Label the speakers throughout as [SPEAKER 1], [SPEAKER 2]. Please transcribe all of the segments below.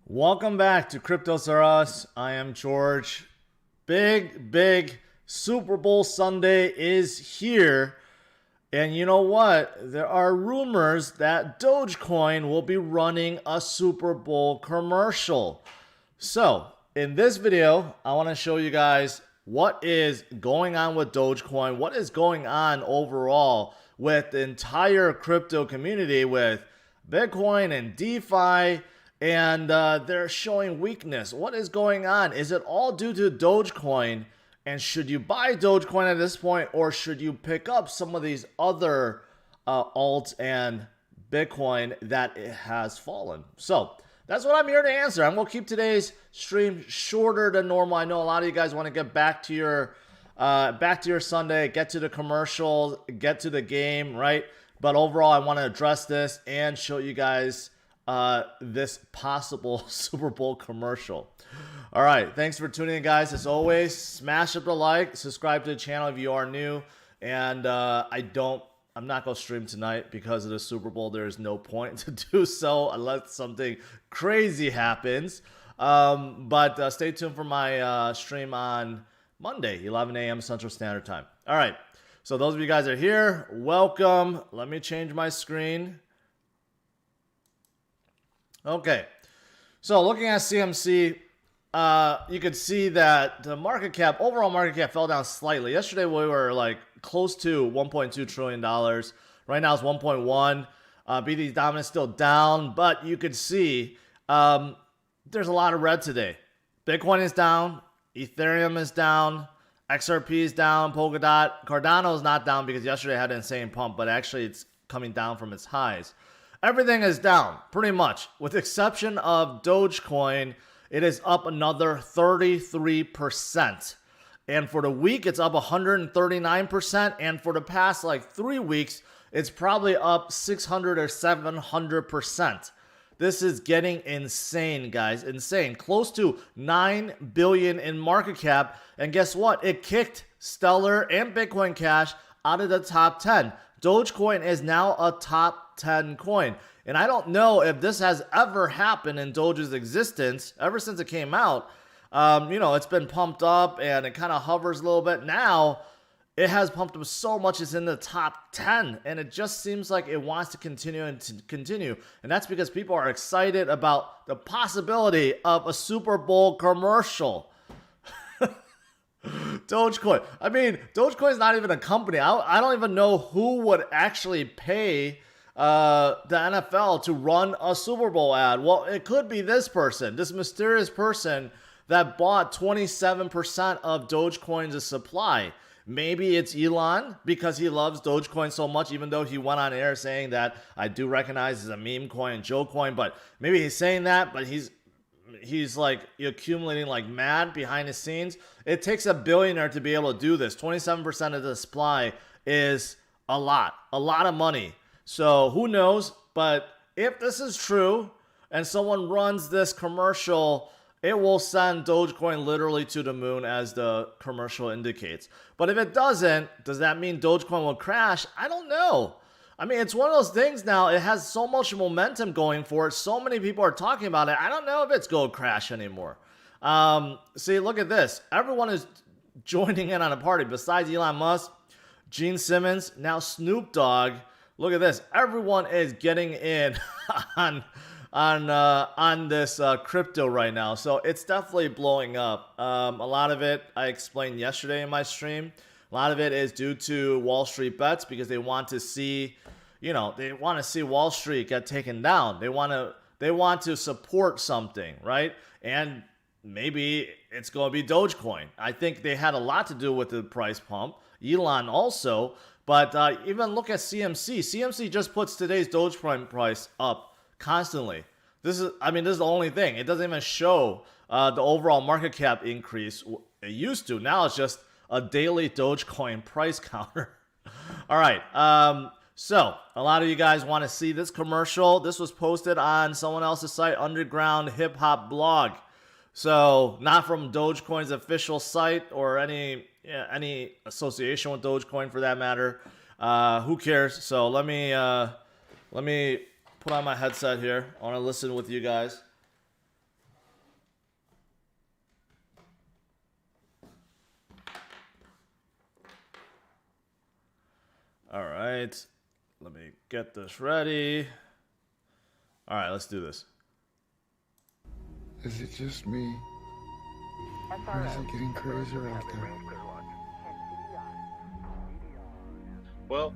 [SPEAKER 1] Welcome back to CryptosRUs. I am George. Big Super Bowl Sunday is here. And you know what? There are rumors that Dogecoin will be running a Super Bowl commercial. So, in this video, I want to show you guys what is going on with Dogecoin, what is going on overall with the entire crypto community with Bitcoin and DeFi, and they're showing weakness. What is going on? Is it all due to Dogecoin? And should you buy Dogecoin at this point, or should you pick up some of these other alts and Bitcoin that it has fallen? So that's what I'm here to answer. I'm going to keep today's stream shorter than normal. I know a lot of you guys want to get back to your Sunday, get to the commercials, get to the game, right? But overall, I want to address this and show you guys this possible Super Bowl commercial. All right, thanks for tuning in, guys. As always, smash up the like, subscribe to the channel if you are new. And I'm not going to stream tonight because of the Super Bowl. There's no point to do so unless something crazy happens. But stay tuned for my stream on Monday, 11 a.m. Central Standard Time. All right, so those of you guys that are here, welcome. Let me change my screen. Okay, so looking at CMC, you could see that the market cap, overall market cap, fell down slightly. Yesterday we were like close to $1.2 trillion. Right now it's 1.1. BTC dominance still down, but you could see there's a lot of red today. Bitcoin is down, Ethereum is down, XRP is down, Polkadot, Cardano is not down because yesterday had an insane pump, but actually it's coming down from its highs. Everything is down, pretty much, with the exception of Dogecoin. It is up another 33%. And for the week, it's up 139%. And for the past, 3 weeks, it's probably up 600 or 700%. This is getting insane, guys. Insane. Close to $9 billion in market cap. And guess what? It kicked Stellar and Bitcoin Cash out of the top 10. Dogecoin is now a top 10 coin. And I don't know if this has ever happened in Doge's existence ever since it came out. It's been pumped up and it kind of hovers a little bit. Now it has pumped up so much it's in the top 10. And it just seems like it wants to continue and to continue. And that's because people are excited about the possibility of a Super Bowl commercial. Dogecoin. I mean, Dogecoin is not even a company. I don't even know who would actually pay the NFL to run a Super Bowl ad. Well, it could be this person, this mysterious person that bought 27% of Dogecoin's supply. Maybe it's Elon because he loves Dogecoin so much, even though he went on air saying that I do recognize as a meme coin, Joe coin, but maybe he's saying that, but he's like accumulating like mad behind the scenes. It takes a billionaire to be able to do this. 27% of the supply is a lot of money. So who knows? But if this is true and someone runs this commercial, it will send Dogecoin literally to the moon, as the commercial indicates. But if it doesn't, does that mean Dogecoin will crash? I don't know. I mean, it's one of those things now. It has so much momentum going for it. So many people are talking about it. I don't know if it's going to crash anymore. See, look at this. Everyone is joining in on a party besides Elon Musk, Gene Simmons, now Snoop Dogg. Look at this. Everyone is getting in on this crypto right now. So it's definitely blowing up. A lot of it I explained yesterday in my stream. A lot of it is due to Wall Street bets because they want to see, they want to see Wall Street get taken down. They want to support something, right? And maybe it's going to be Dogecoin. I think they had a lot to do with the price pump. Elon also, but even look at CMC. CMC just puts today's Dogecoin price up constantly. This is the only thing. It doesn't even show the overall market cap increase. It used to. Now it's just a daily Dogecoin price counter. All right. So a lot of you guys want to see this commercial. This was posted on someone else's site, Underground Hip Hop Blog. So not from Dogecoin's official site or any association with Dogecoin for that matter. Who cares? So let me put on my headset here. I want to listen with you guys. All right. Let me get this ready. All right, let's do this.
[SPEAKER 2] Is it just me? Or is it getting crazier out there?
[SPEAKER 3] Well,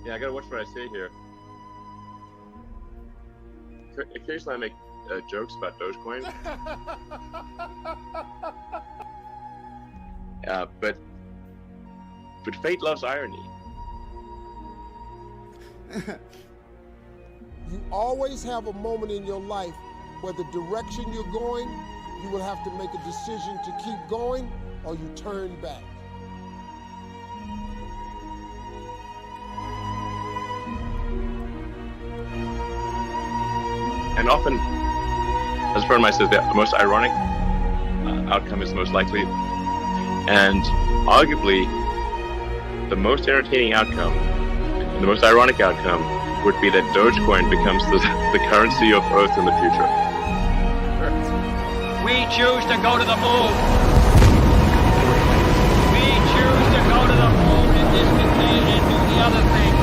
[SPEAKER 3] yeah, I gotta watch what I say here. Occasionally I make jokes about Dogecoin. But fate loves irony.
[SPEAKER 4] You always have a moment in your life where the direction you're going, you will have to make a decision to keep going or you turn back.
[SPEAKER 3] And often, as a friend of mine says, the most ironic outcome is the most likely. And arguably, the most entertaining outcome and the most ironic outcome would be that Dogecoin becomes the currency of Earth in the future.
[SPEAKER 5] We choose to go to the moon. We choose to go to the moon in this decade and do the other thing.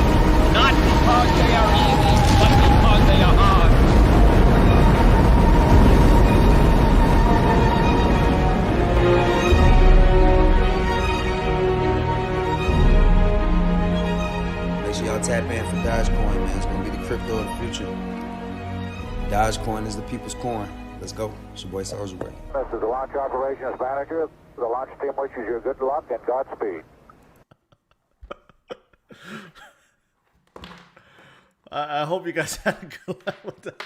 [SPEAKER 5] Not because they are easy, but because they are hard.
[SPEAKER 6] Make sure y'all tap in for Dogecoin, man. It's gonna be the crypto of the future. Dogecoin is the people's coin. Let's go. It's your boy CryptosRUs.
[SPEAKER 7] This is the launch operations manager. The launch team wishes you good luck and Godspeed.
[SPEAKER 1] I hope you guys had a good laugh with that.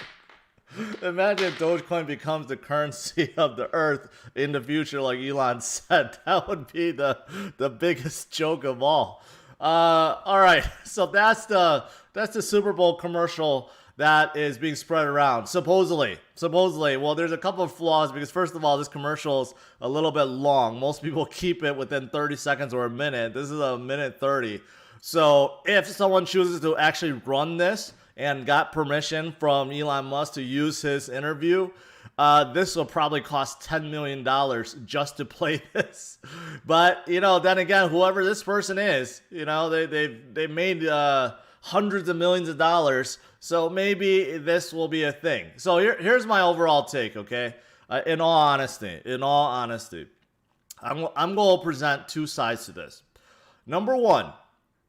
[SPEAKER 1] Imagine if Dogecoin becomes the currency of the earth in the future, like Elon said. That would be the biggest joke of all. All right, so that's the Super Bowl commercial that is being spread around. Supposedly. Well, there's a couple of flaws because first of all, this commercial is a little bit long. Most people keep it within 30 seconds or a minute. This is a minute 30. So if someone chooses to actually run this and got permission from Elon Musk to use his interview, this will probably cost $10 million just to play this. But, then again, whoever this person is, they made hundreds of millions of dollars. So maybe this will be a thing. So here's my overall take, okay? In all honesty, I'm going to present two sides to this. Number one,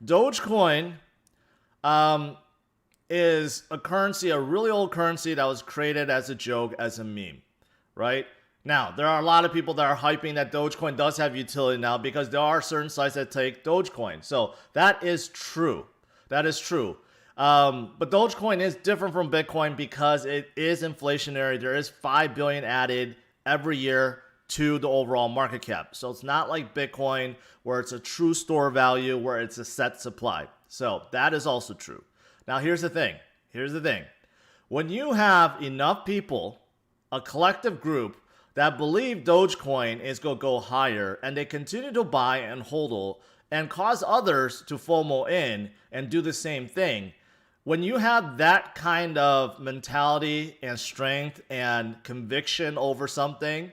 [SPEAKER 1] Dogecoin is a currency, a really old currency that was created as a joke, as a meme, right? Now, there are a lot of people that are hyping that Dogecoin does have utility now because there are certain sites that take Dogecoin. So that is true. But Dogecoin is different from Bitcoin because it is inflationary. There is $5 billion added every year to the overall market cap. So it's not like Bitcoin where it's a true store value, where it's a set supply. So that is also true. Now, here's the thing. When you have enough people, a collective group that believe Dogecoin is going to go higher and they continue to buy and hodl and cause others to FOMO in and do the same thing, when you have that kind of mentality and strength and conviction over something,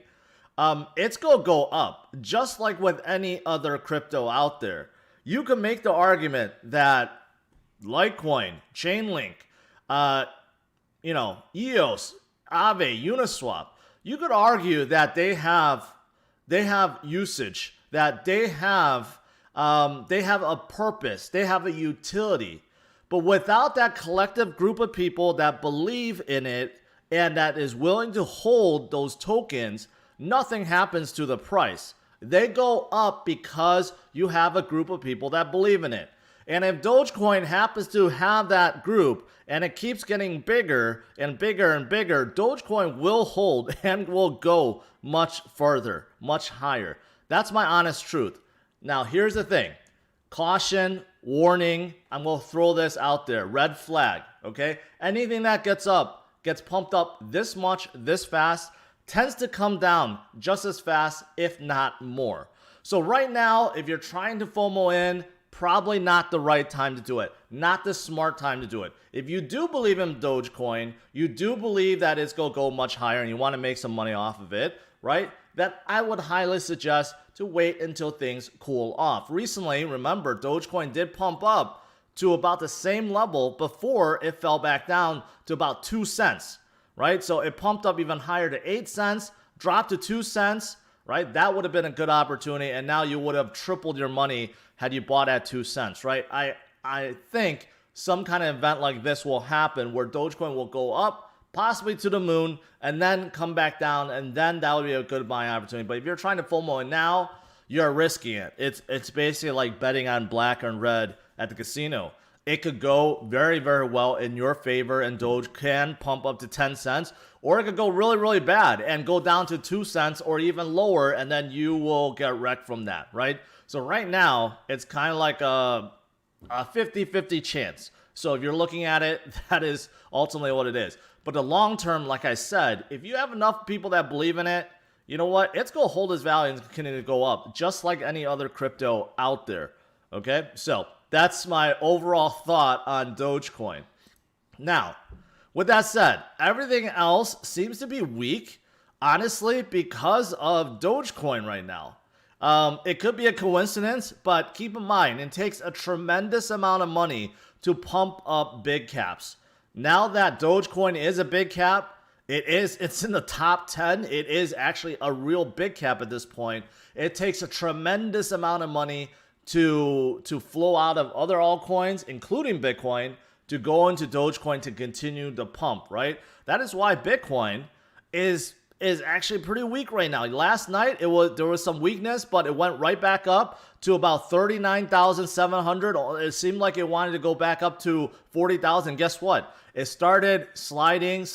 [SPEAKER 1] it's going to go up, just like with any other crypto out there. You can make the argument that Litecoin, Chainlink, EOS, Aave, Uniswap, you could argue that they have usage, that they have a purpose, they have a utility. But without that collective group of people that believe in it and that is willing to hold those tokens, nothing happens to the price. They go up because you have a group of people that believe in it. And if Dogecoin happens to have that group and it keeps getting bigger and bigger and bigger, Dogecoin will hold and will go much further, much higher. That's my honest truth. Now, here's the thing. Caution, warning, I'm going to throw this out there. Red flag, okay? Anything that gets pumped up this much, this fast, tends to come down just as fast, if not more. So right now, if you're trying to FOMO in, probably not the right time to do it. Not the smart time to do it. If you do believe in Dogecoin, you do believe that it's going to go much higher and you want to make some money off of it, right? That I would highly suggest to wait until things cool off. Recently, remember, Dogecoin did pump up to about the same level before it fell back down to about 2 cents, right? So it pumped up even higher to 8 cents, dropped to 2 cents, right? That would have been a good opportunity, and now you would have tripled your money had you bought at 2 cents, right? I think some kind of event like this will happen where Dogecoin will go up, possibly to the moon, and then come back down, and then that would be a good buying opportunity. But if you're trying to FOMO it now, you're risking it. It's basically like betting on black and red at the casino. It could go very, very well in your favor, and Doge can pump up to 10 cents, or it could go really, really bad and go down to 2 cents or even lower, and then you will get wrecked from that, right? So right now, it's kind of like a 50-50 chance. So if you're looking at it, that is ultimately what it is. But the long term, like I said, if you have enough people that believe in it, you know what? It's going to hold its value and continue to go up, just like any other crypto out there. Okay? So that's my overall thought on Dogecoin. Now, with that said, everything else seems to be weak, honestly, because of Dogecoin right now. It could be a coincidence, but keep in mind, it takes a tremendous amount of money to pump up big caps. Now that Dogecoin is a big cap, it's in the top 10. It is actually a real big cap at this point. It takes a tremendous amount of money to flow out of other altcoins, including Bitcoin, to go into Dogecoin to continue the pump, right? That is why Bitcoin is actually pretty weak right now. Last night there was some weakness, but it went right back up to about 39,700. It seemed like it wanted to go back up to 40,000. Guess what? It started sliding.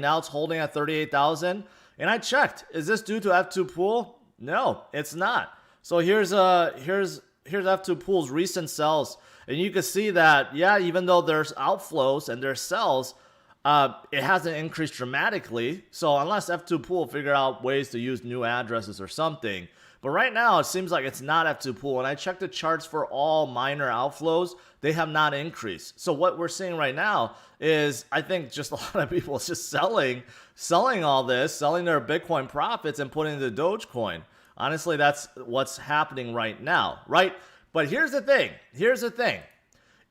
[SPEAKER 1] Now it's holding at 38,000. And I checked. Is this due to F2pool? No, it's not. So here's F2pool's recent sells, and you can see that, yeah, even though there's outflows and there's sells, it hasn't increased dramatically. So unless F2pool figure out ways to use new addresses or something. But right now, it seems like it's not F2pool. And I checked the charts for all minor outflows. They have not increased. So what we're seeing right now is, I think, just a lot of people just selling all this, selling their Bitcoin profits and putting it into Dogecoin. Honestly, that's what's happening right now, right? But here's the thing.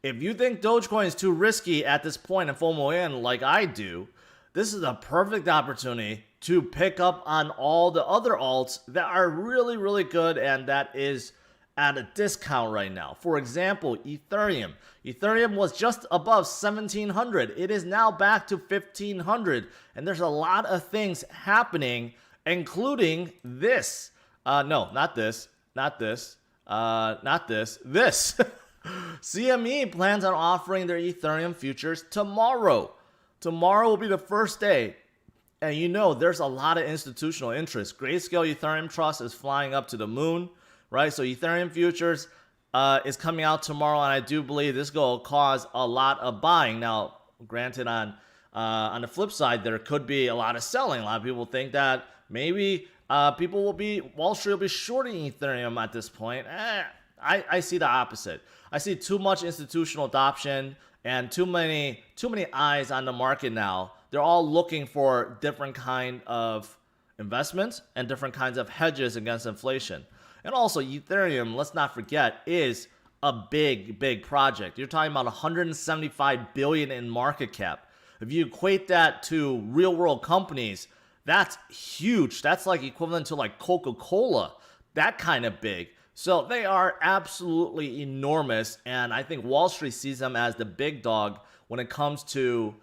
[SPEAKER 1] If you think Dogecoin is too risky at this point and FOMO in like I do, this is a perfect opportunity to pick up on all the other alts that are really, really good and that is at a discount right now. For example, Ethereum. Ethereum was just above 1,700. It is now back to 1,500. And there's a lot of things happening, including this. This. CME plans on offering their Ethereum futures tomorrow. Tomorrow will be the first day. And you know, there's a lot of institutional interest. Grayscale Ethereum Trust is flying up to the moon, right? So Ethereum futures is coming out tomorrow, and I do believe this will cause a lot of buying. Now, granted, on the flip side, there could be a lot of selling. A lot of people think that maybe Wall Street will be shorting Ethereum at this point. I see the opposite. I see too much institutional adoption and too many eyes on the market now. They're all looking for different kind of investments and different kinds of hedges against inflation. And also Ethereum, let's not forget, is a big project. You're talking about 175 billion in market cap. If you equate that to real world companies, that's huge. That's like equivalent to like Coca-Cola, that kind of big. So they are absolutely enormous, and I think Wall Street sees them as the big dog when it comes to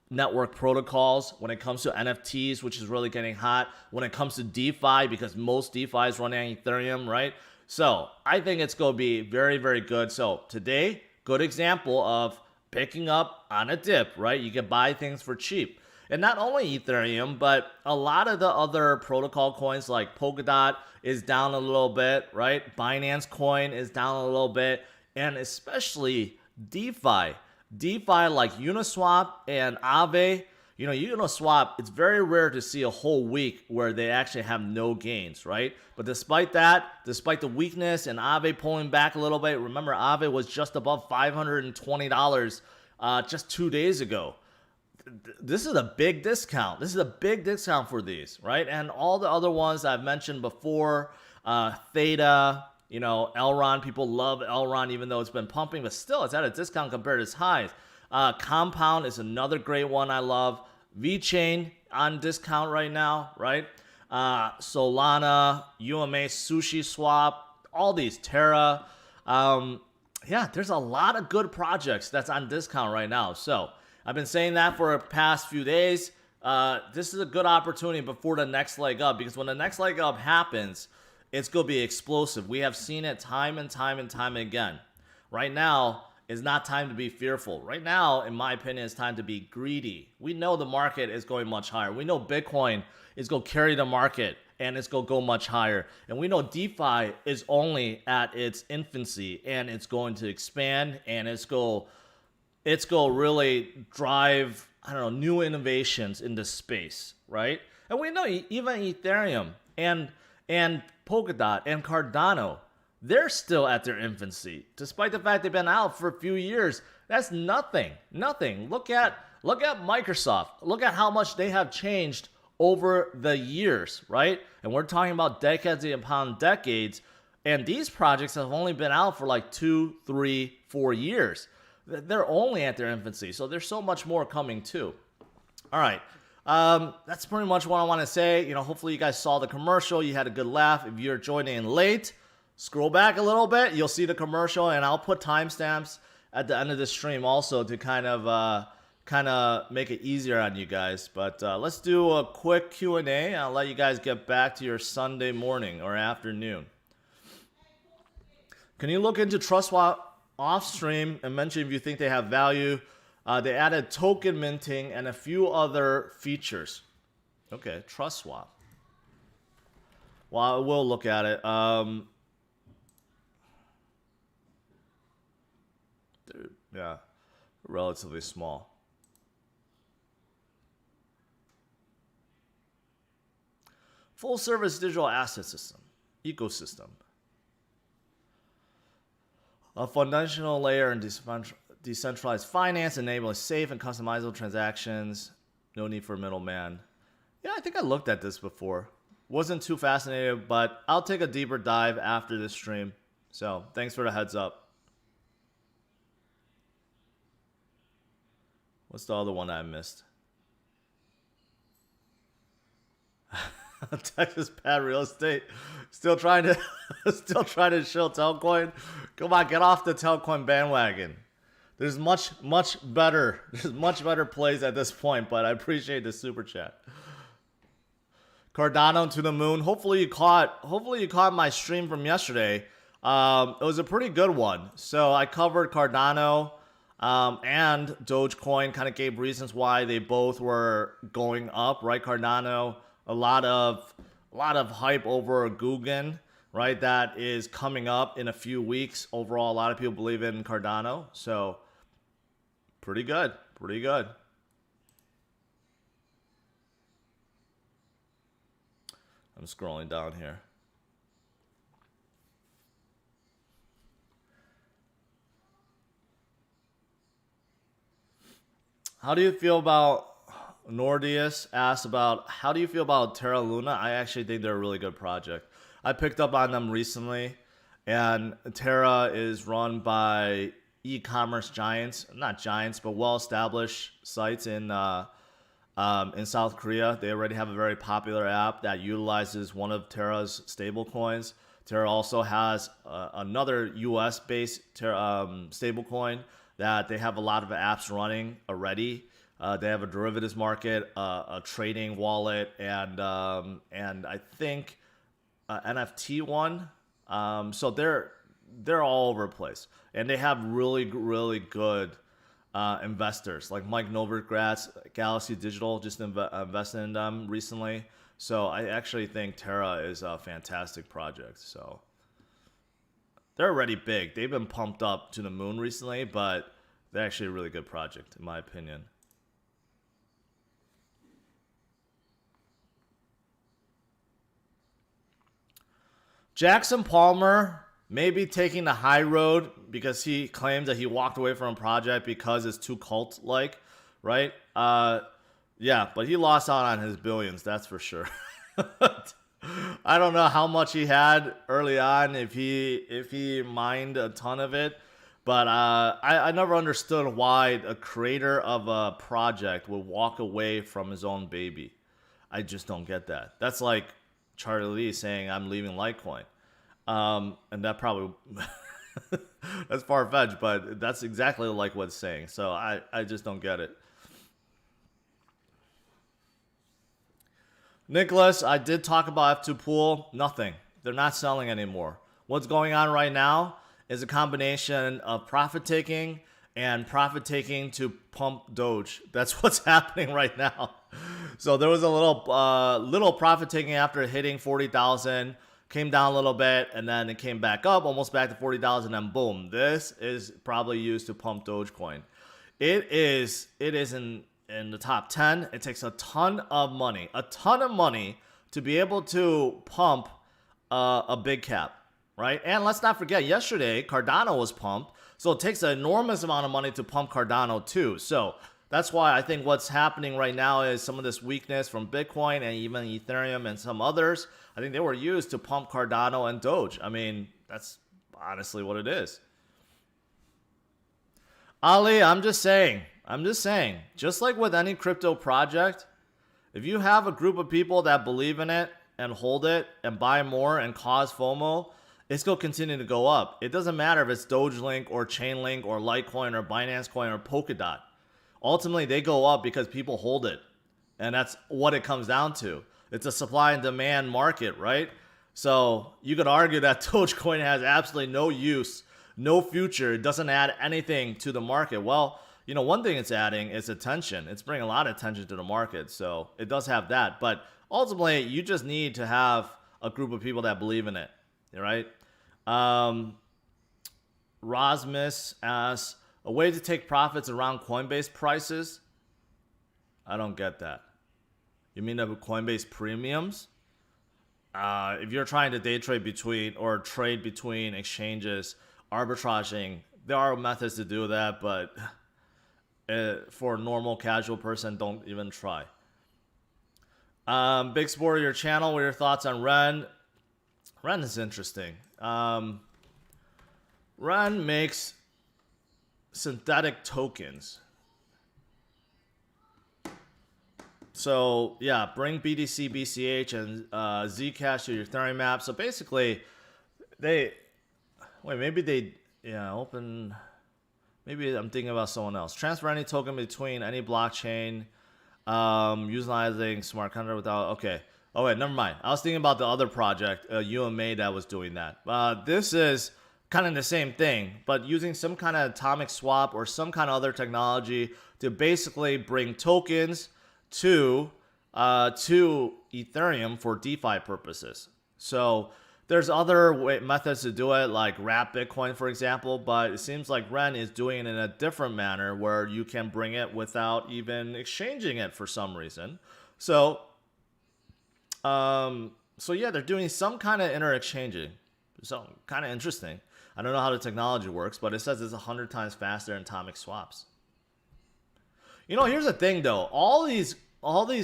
[SPEAKER 1] network protocols, when it comes to NFTs, which is really getting hot, when it comes to DeFi, because most DeFi is running on Ethereum, right? So I think it's going to be very, very good. So today, good example of picking up on a dip, right? You can buy things for cheap. And not only Ethereum, but a lot of the other protocol coins like Polkadot is down a little bit, right? Binance Coin is down a little bit. And especially DeFi. DeFi like Uniswap and Aave. You know, Uniswap, it's very rare to see a whole week where they actually have no gains, right? But despite that, despite the weakness and Aave pulling back a little bit, remember Aave was just above $520 just 2 days ago. This is a big discount. This is a big discount for these, right? And all the other ones I've mentioned before, Theta, you know, Elron. People love Elron even though it's been pumping, but still it's at a discount compared to its highs. Compound is another great one I love. VeChain on discount right now, right? Solana, UMA, Sushi Swap, all these, Terra. Yeah, there's a lot of good projects that's on discount right now. So I've been saying that for the past few days. This is a good opportunity before the next leg up, because when the next leg up happens, it's going to be explosive. We have seen it time and time and time again. Right now is not time to be fearful. Right now, in my opinion, it's time to be greedy. We know the market is going much higher. We know Bitcoin is going to carry the market and it's going to go much higher. And we know DeFi is only at its infancy and it's going to expand and it's going to really drive, I don't know, new innovations in this space, right? And we know even Ethereum and Polkadot and Cardano, they're still at their infancy, despite the fact they've been out for a few years. That's nothing. Look at Microsoft. Look at how much they have changed over the years, right? And we're talking about decades upon decades, and these projects have only been out for like 2, 3, 4 years. They're only at their infancy, so there's so much more coming too. All right. That's pretty much what I want to say. You know, hopefully you guys saw the commercial. You had a good laugh. If you're joining in late, scroll back a little bit. You'll see the commercial, and I'll put timestamps at the end of the stream also to kind of make it easier on you guys. But let's do a quick Q&A. I'll let you guys get back to your Sunday morning or afternoon. Can you look into TrustSwap off stream and mention if you think they have value? They added token minting and a few other features. Okay, TrustSwap. Well, we'll look at it. Yeah, relatively small. Full service digital asset system, ecosystem. A foundational layer in decentralized finance, enabling safe and customizable transactions. No need for a middleman. Yeah, I think I looked at this before. Wasn't too fascinated, but I'll take a deeper dive after this stream. So thanks for the heads up. What's the other one I missed? Texas Pad Real Estate. Still trying to shill Telcoin. Come on, get off the Telcoin bandwagon. There's much better plays at this point, but I appreciate the super chat. Cardano to the moon. Hopefully you caught my stream from yesterday. It was a pretty good one. So I covered Cardano and Dogecoin, kind of gave reasons why they both were going up, right? Cardano, a lot of hype over Guggen, right? That is coming up in a few weeks. Overall, a lot of people believe in Cardano. So pretty good. I'm scrolling down here. How do you feel about, Nordius asked about, how do you feel about Terra Luna? I actually think they're a really good project. I picked up on them recently, and Terra is run by e-commerce giants, not giants, but well-established sites in South Korea. They already have a very popular app that utilizes one of Terra's stablecoins. Terra also has another US-based stablecoin that they have a lot of apps running already. They have a derivatives market, a trading wallet, and I think NFT one. So they're all over the place, and they have really good investors like Mike Novogratz, Galaxy Digital just invested in them recently. So I actually think Terra is a fantastic project. So they're already big. They've been pumped up to the moon recently, but they're actually a really good project in my opinion. Jackson Palmer may be taking the high road because he claims that he walked away from a project because it's too cult-like, right? Yeah, but he lost out on his billions, that's for sure. I don't know how much he had early on, if he mined a ton of it, but I never understood why a creator of a project would walk away from his own baby. I just don't get that. That's like Charlie Lee saying, I'm leaving Litecoin. And that probably, that's far-fetched, but that's exactly like what it's saying. So I just don't get it. Nicholas, I did talk about F2pool. Nothing. They're not selling anymore. What's going on right now is a combination of profit taking and profit taking to pump Doge. That's what's happening right now. So there was a little profit taking after hitting 40,000, came down a little bit, and then it came back up, almost back to 40,000, and boom. This is probably used to pump Dogecoin. It is in the top 10. It takes a ton of money to be able to pump a big cap, right? And let's not forget, yesterday Cardano was pumped, so it takes an enormous amount of money to pump Cardano too. So that's why I think what's happening right now is some of this weakness from Bitcoin and even Ethereum and some others. I think they were used to pump Cardano and Doge. I mean, that's honestly what it is. Ali, I'm just saying, just like with any crypto project, if you have a group of people that believe in it and hold it and buy more and cause FOMO, it's going to continue to go up. It doesn't matter if it's Dogelink or Chainlink or Litecoin or Binance Coin or Polkadot. Ultimately, they go up because people hold it. And that's what it comes down to. It's a supply and demand market, right? So you could argue that Dogecoin has absolutely no use, no future. It doesn't add anything to the market. Well, you know, one thing it's adding is attention. It's bringing a lot of attention to the market. So it does have that. But ultimately, you just need to have a group of people that believe in it, right? Rosmus asks, a way to take profits around Coinbase prices? I don't get that. You mean the Coinbase premiums? If you're trying to day trade between or trade between exchanges, arbitraging, there are methods to do that, but for a normal casual person, don't even try. Big Sport, your channel, what are your thoughts on Ren? Ren is interesting. Ren makes synthetic tokens. So yeah, bring BTC, BCH, and Zcash to your Ethereum app. So basically, maybe I'm thinking about someone else. Transfer any token between any blockchain, utilizing smart contract without. Okay. Oh wait, never mind. I was thinking about the other project, UMA, that was doing that. This is kind of the same thing, but using some kind of atomic swap or some kind of other technology to basically bring tokens to Ethereum for DeFi purposes. So there's other methods to do it, like wrap Bitcoin, for example, but it seems like Ren is doing it in a different manner where you can bring it without even exchanging it for some reason. So yeah, they're doing some kind of inter-exchanging. So kind of interesting. I don't know how the technology works, but it says it's 100 times faster than atomic swaps. You know, here's the thing though. All these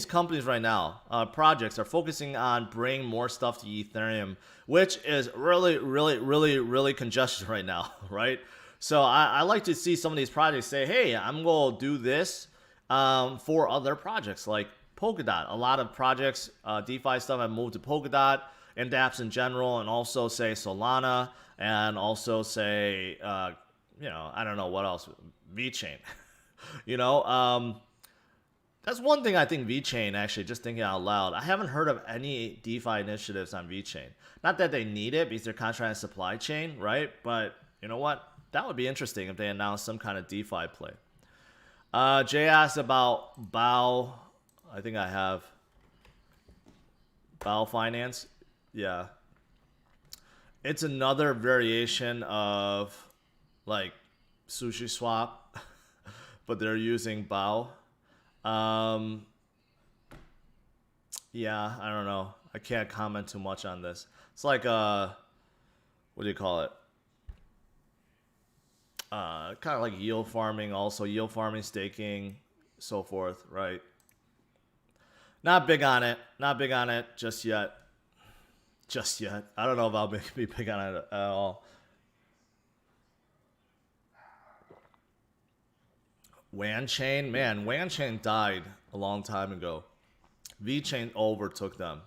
[SPEAKER 1] companies right now, projects, are focusing on bringing more stuff to Ethereum, which is really congested right now, right? So I like to see some of these projects say, hey, I'm going to do this for other projects like Polkadot. A lot of projects, DeFi stuff, have moved to Polkadot and dApps in general, and also say Solana, and also say, I don't know what else, VeChain. That's one thing I think VeChain, actually, just thinking out loud, I haven't heard of any DeFi initiatives on VeChain. Not that they need it because they're kind of trying to supply chain, right? But you know what? That would be interesting if they announced some kind of DeFi play. Jay asked about BAO. I think I have BAO Finance. Yeah. It's another variation of like Sushi Swap, but they're using BAO. Yeah, I don't know. I can't comment too much on this. It's like what do you call it? Kind of like yield farming, also yield farming, staking, so forth, right? Not big on it just yet. just yet. I don't know if I'll be big on it at all. WAN chain, man, WAN chain died a long time ago. VeChain overtook them.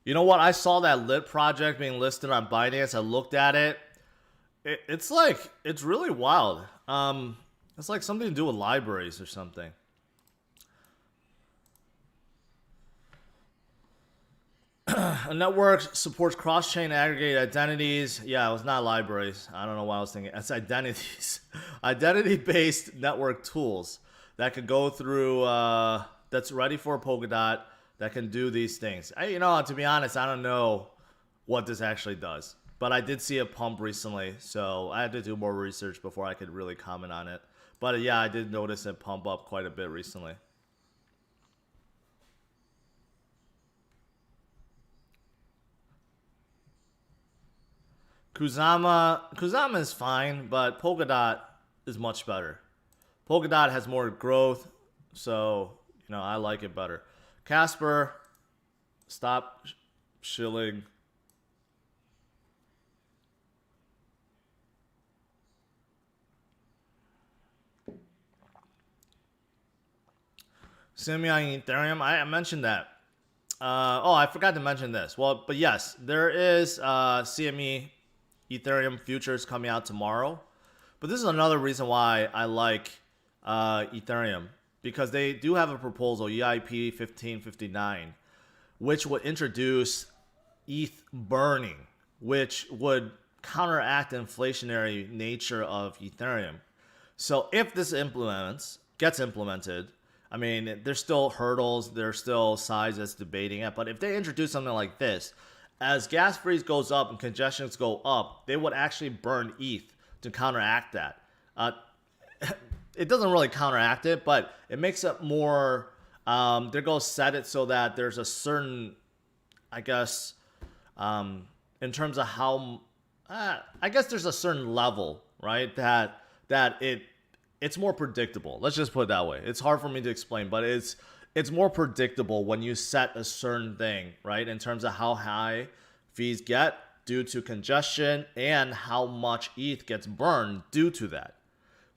[SPEAKER 1] You know what? I saw that lit project being listed on Binance. I looked at it. It's like, it's really wild. It's like something to do with libraries or something. A network supports cross-chain aggregated identities. Yeah, it was not libraries. I don't know what I was thinking. It's identities. Identity-based network tools that could go through, that's ready for Polkadot, that can do these things. You know, to be honest, I don't know what this actually does. But I did see a pump recently, so I had to do more research before I could really comment on it. But yeah, I did notice it pump up quite a bit recently. Kusama is fine, but Polkadot is much better. Polkadot has more growth, so, you know, I like it better. Casper, stop shilling. Simeon Ethereum, I mentioned that. Oh, I forgot to mention this. Well, but yes, there is CME Ethereum Futures coming out tomorrow. But this is another reason why I like Ethereum, because they do have a proposal, EIP 1559, which would introduce ETH burning, which would counteract the inflationary nature of Ethereum. So if this gets implemented, I mean, there's still hurdles, there's still sides that's debating it, but if they introduce something like this, as gas freeze goes up and congestions go up, they would actually burn ETH to counteract that. It doesn't really counteract it, but it makes it more, they're going to set it so that there's a certain, I guess, in terms of how, I guess there's a certain level, right, that it's more predictable. Let's just put it that way. It's hard for me to explain, but it's more predictable when you set a certain thing, right, in terms of how high fees get due to congestion and how much ETH gets burned due to that.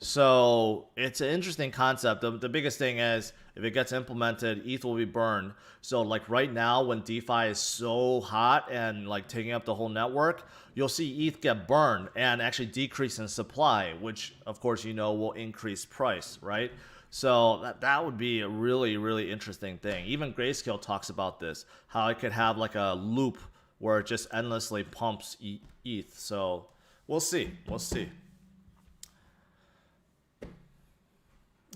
[SPEAKER 1] So it's an interesting concept. The biggest thing is if it gets implemented, ETH will be burned. So like right now when DeFi is so hot and like taking up the whole network, you'll see ETH get burned and actually decrease in supply, which of course, you know, will increase price, right? So that would be a really, really interesting thing. Even Grayscale talks about this, how it could have like a loop where it just endlessly pumps ETH. So we'll see. We'll see.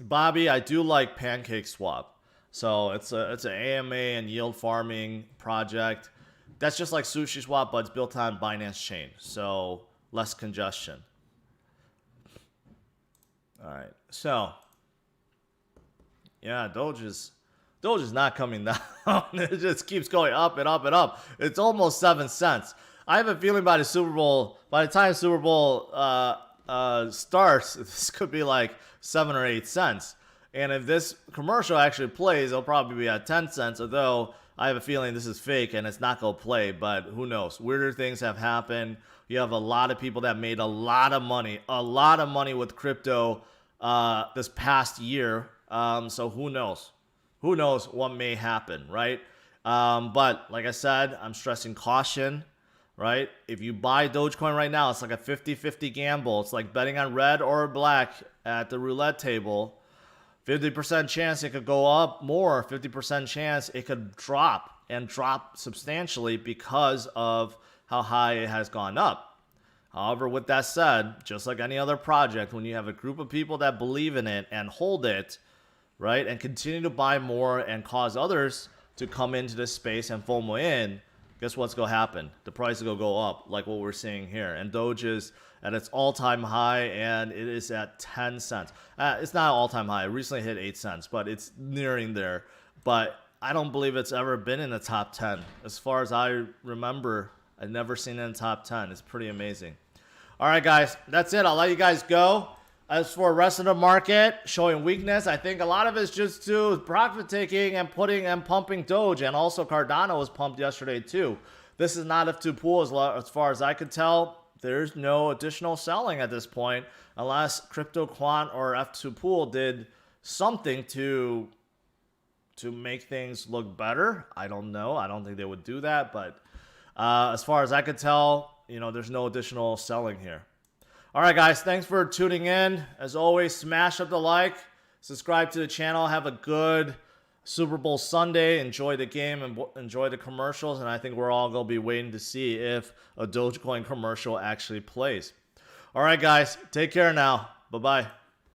[SPEAKER 1] Bobby, I do like PancakeSwap. So it's an AMA and yield farming project. That's just like SushiSwap, but it's built on Binance Chain. So less congestion. All right. So yeah, Doge is not coming down. It just keeps going up and up and up. It's almost 7 cents. I have a feeling by the Super Bowl, by the time Super Bowl starts, this could be like 7 or 8 cents. And if this commercial actually plays, it'll probably be at 10 cents, although I have a feeling this is fake and it's not going to play, but who knows? Weirder things have happened. You have a lot of people that made a lot of money with crypto this past year. So who knows? Who knows what may happen, right? But like I said, I'm stressing caution, right? If you buy Dogecoin right now, it's like a 50-50 gamble. It's like betting on red or black at the roulette table. 50% chance it could go up more, 50% chance it could drop and drop substantially because of how high it has gone up. However, with that said, just like any other project, when you have a group of people that believe in it and hold it, right, and continue to buy more and cause others to come into this space and FOMO in, guess what's going to happen? The price is going to go up like what we're seeing here. And Doge is at its all-time high, and it is at 10 cents. It's not all-time high. It recently hit 8 cents, but it's nearing there. But I don't believe it's ever been in the top 10. As far as I remember, I've never seen it in the top 10. It's pretty amazing. All right, guys, that's it. I'll let you guys go. As for the rest of the market showing weakness, I think a lot of it's just to profit taking and putting and pumping Doge, and also Cardano was pumped yesterday too. This is not F2pool as far as I could tell. There's no additional selling at this point unless Crypto Quant or F2pool did something to make things look better. I don't know. I don't think they would do that, but as far as I could tell, you know, there's no additional selling here. All right, guys, thanks for tuning in. As always, smash up the like, subscribe to the channel, have a good Super Bowl Sunday, enjoy the game and enjoy the commercials, and I think we're all going to be waiting to see if a Dogecoin commercial actually plays. All right, guys, take care now. Bye-bye.